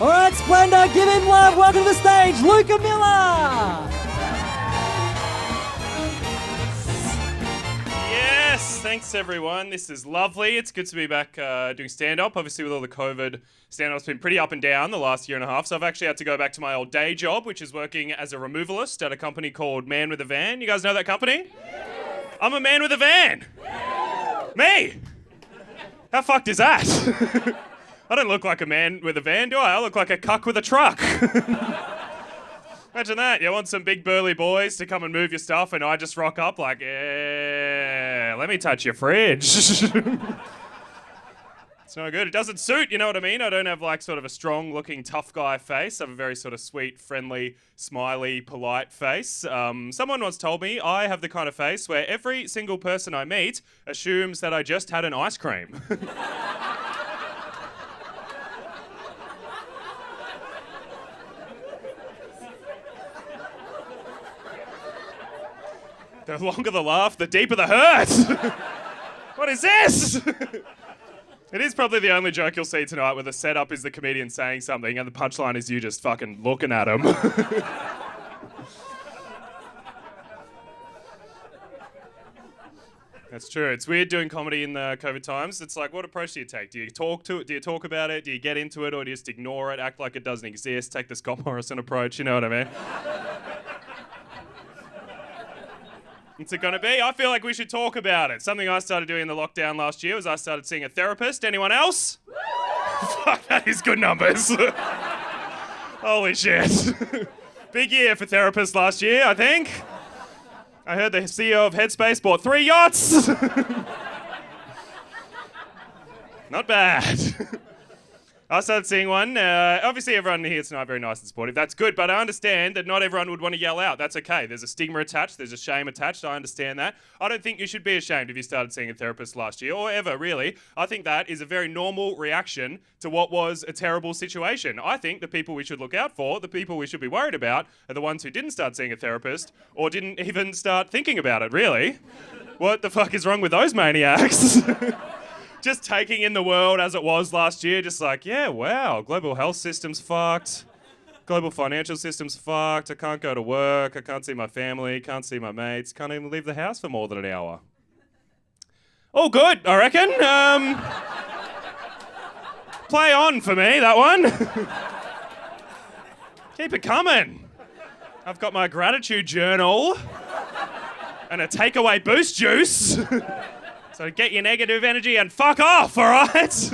All right, Splendour, give him love. Welcome to the stage, Luka Muller. Yes, thanks everyone. This is lovely. It's good to be back doing stand-up. Obviously, with all the COVID, stand-up's been pretty up and down the last year and a half. So I've actually had to go back to my old day job, which is working as a removalist at a company called Man with a Van. You guys know that company? Yes. I'm a man with a van. Yes. Me. How fucked is that? I don't look like a man with a van, do I? I look like a cuck with a truck. Imagine that. You want some big burly boys to come and move your stuff and I just rock up like, yeah, let me touch your fridge. It's no good. It doesn't suit, you know what I mean? I don't have like sort of a strong looking tough guy face. I have a very sort of sweet, friendly, smiley, polite face. Someone once told me I have the kind of face where every single person I meet assumes that I just had an ice cream. The longer the laugh, the deeper the hurt. What is this? It is probably the only joke you'll see tonight where the setup is the comedian saying something and the punchline is you just fucking looking at him. That's true. It's weird doing comedy in the COVID times. It's like, what approach do you take? Do you talk to it? Do you talk about it? Do you get into it? Or do you just ignore it, act like it doesn't exist, take the Scott Morrison approach, you know what I mean? What's it going to be? I feel like we should talk about it. Something I started doing in the lockdown last year was I started seeing a therapist. Anyone else? Fuck, that is good numbers. Holy shit. Big year for therapists last year, I think. I heard the CEO of Headspace bought 3 yachts. Not bad. I started seeing one. Obviously, everyone here tonight very nice and supportive. That's good, but I understand that not everyone would want to yell out. That's okay. There's a stigma attached. There's a shame attached. I understand that. I don't think you should be ashamed if you started seeing a therapist last year or ever, really. I think that is a very normal reaction to what was a terrible situation. I think the people we should look out for, the people we should be worried about, are the ones who didn't start seeing a therapist or didn't even start thinking about it, really. What the fuck is wrong with those maniacs? Just taking in the world as it was last year, just like, yeah, wow, global health system's fucked. Global financial system's fucked. I can't go to work. I can't see my family. Can't see my mates. Can't even leave the house for more than an hour. All good, I reckon. Play on for me, that one. Keep it coming. I've got my gratitude journal and a takeaway boost juice. So get your negative energy and fuck off, all right? It's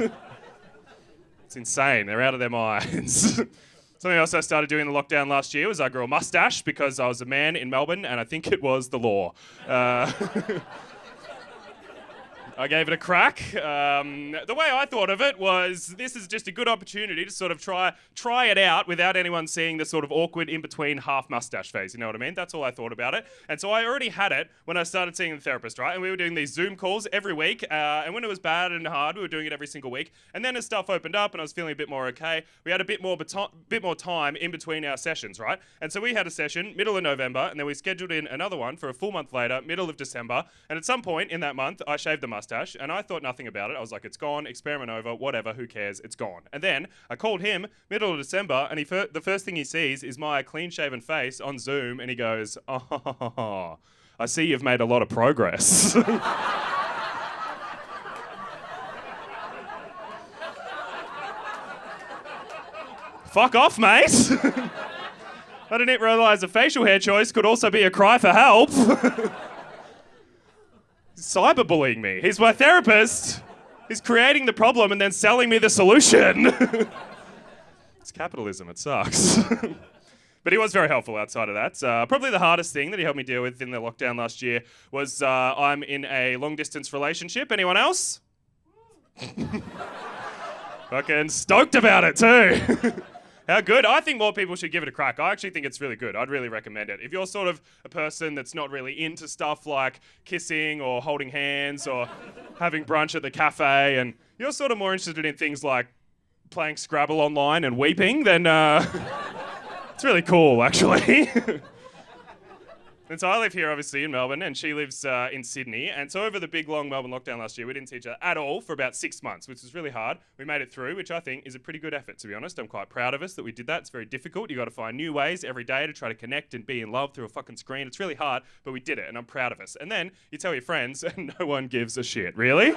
insane. They're out of their minds. Something else I started doing in the lockdown last year was I grew a mustache because I was a man in Melbourne and I think it was the law. I gave it a crack. The way I thought of it was this is just a good opportunity to sort of try it out without anyone seeing the sort of awkward in-between half mustache phase, you know what I mean? That's all I thought about it. And so I already had it when I started seeing the therapist, right? And we were doing these Zoom calls every week. And when it was bad and hard, we were doing it every single week. And then as stuff opened up and I was feeling a bit more okay, we had a bit more time in between our sessions, right? And so we had a session middle of November and then we scheduled in another one for a full month later, middle of December. And at some point in that month, I shaved the mustache. And I thought nothing about it. I was like, it's gone, experiment over, whatever, who cares, it's gone. And then I called him middle of December and the first thing he sees is my clean-shaven face on Zoom and he goes, oh, I see you've made a lot of progress. Fuck off, mate. I didn't realise a facial hair choice could also be a cry for help. Cyberbullying me. He's my therapist. He's creating the problem and then selling me the solution. It's capitalism. It sucks. But he was very helpful outside of that. Probably the hardest thing that he helped me deal with in the lockdown last year was I'm in a long-distance relationship. Anyone else? Fucking stoked about it too. How good? I think more people should give it a crack. I actually think it's really good. I'd really recommend it. If you're sort of a person that's not really into stuff like kissing or holding hands or having brunch at the cafe and you're sort of more interested in things like playing Scrabble online and weeping, then it's really cool, actually. And so I live here, obviously, in Melbourne, and she lives in Sydney. And so over the big, long Melbourne lockdown last year, we didn't see each other at all for about 6 months, which was really hard. We made it through, which I think is a pretty good effort, to be honest. I'm quite proud of us that we did that. It's very difficult. You got to find new ways every day to try to connect and be in love through a fucking screen. It's really hard, but we did it, and I'm proud of us. And then you tell your friends, and no one gives a shit. Really?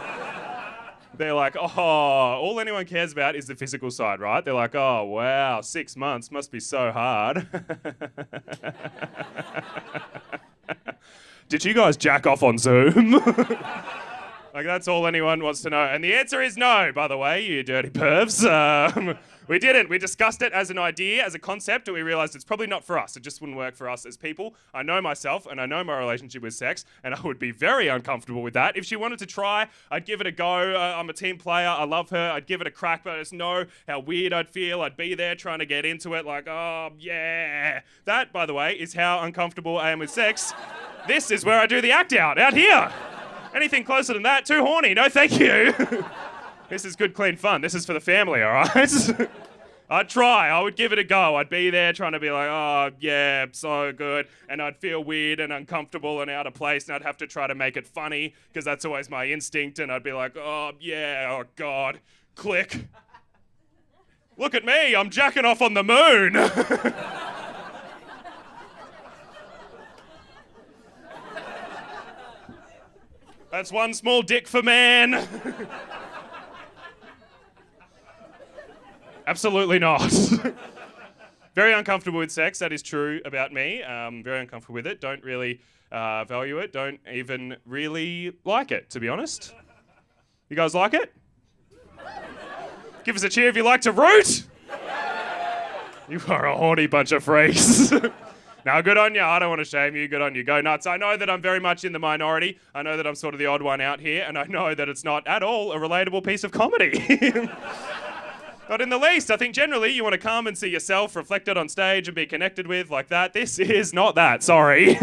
They're like, oh, all anyone cares about is the physical side, right? They're like, oh, wow, 6 months must be so hard. Did you guys jack off on Zoom? Like, that's all anyone wants to know. And the answer is no, by the way, you dirty pervs. We didn't. We discussed it as an idea, as a concept, and we realised it's probably not for us. It just wouldn't work for us as people. I know myself, and I know my relationship with sex, and I would be very uncomfortable with that. If she wanted to try, I'd give it a go. I'm a team player. I love her. I'd give it a crack, but I just know how weird I'd feel. I'd be there trying to get into it like, oh, yeah. That, by the way, is how uncomfortable I am with sex. This is where I do the act out here. Anything closer than that, too horny. No, thank you. This is good, clean fun. This is for the family, all right? I'd try. I would give it a go. I'd be there trying to be like, oh, yeah, so good. And I'd feel weird and uncomfortable and out of place. And I'd have to try to make it funny because that's always my instinct. And I'd be like, oh, yeah, oh, God. Click. Look at me. I'm jacking off on the moon. That's one small dick for man. Absolutely not. Very uncomfortable with sex, that is true about me. Very uncomfortable with it. Don't really value it. Don't even really like it, to be honest. You guys like it? Give us a cheer if you like to root. You are a horny bunch of freaks. Now, good on you. I don't want to shame you. Good on you. Go nuts. I know that I'm very much in the minority. I know that I'm sort of the odd one out here, and I know that it's not at all a relatable piece of comedy. Not in the least. I think generally you want to come and see yourself reflected on stage and be connected with like that. This is not that. Sorry.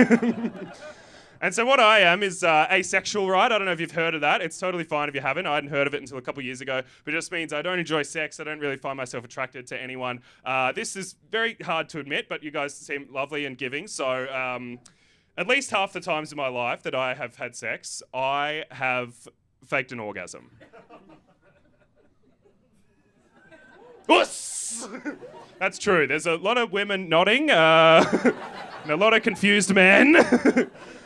And so what I am is asexual, right? I don't know if you've heard of that. It's totally fine if you haven't. I hadn't heard of it until a couple of years ago, but it just means I don't enjoy sex. I don't really find myself attracted to anyone. This is very hard to admit, but you guys seem lovely and giving. So at least half the times in my life that I have had sex, I have faked an orgasm. That's true. There's a lot of women nodding and a lot of confused men.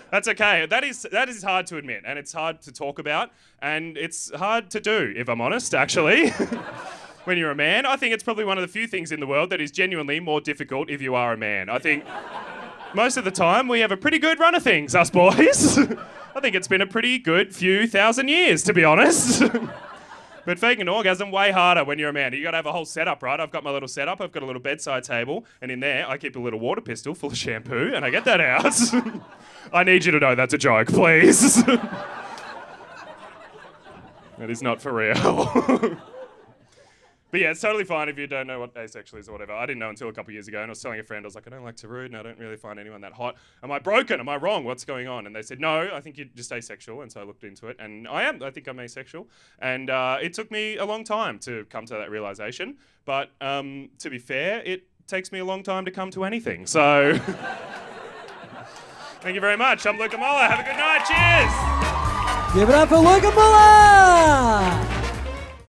That's okay. That is hard to admit, and it's hard to talk about, and it's hard to do, if I'm honest, actually. When you're a man, I think it's probably one of the few things in the world that is genuinely more difficult if you are a man. I think most of the time we have a pretty good run of things, us boys. I think it's been a pretty good few thousand years, to be honest. But faking an orgasm, way harder when you're a man. You got to have a whole setup, right? I've got my little setup. I've got a little bedside table, and in there I keep a little water pistol full of shampoo, and I get that out. I need you to know that's a joke, please. That is not for real. But yeah, it's totally fine if you don't know what asexual is or whatever. I didn't know until a couple of years ago, and I was telling a friend, I was like, I don't like to rude, and I don't really find anyone that hot. Am I broken? Am I wrong? What's going on? And they said, no, I think you're just asexual. And so I looked into it, and I think I'm asexual. And it took me a long time to come to that realization. But to be fair, it takes me a long time to come to anything. So thank you very much. I'm Luka Muller. Have a good night. Cheers. Give it up for Luka Muller!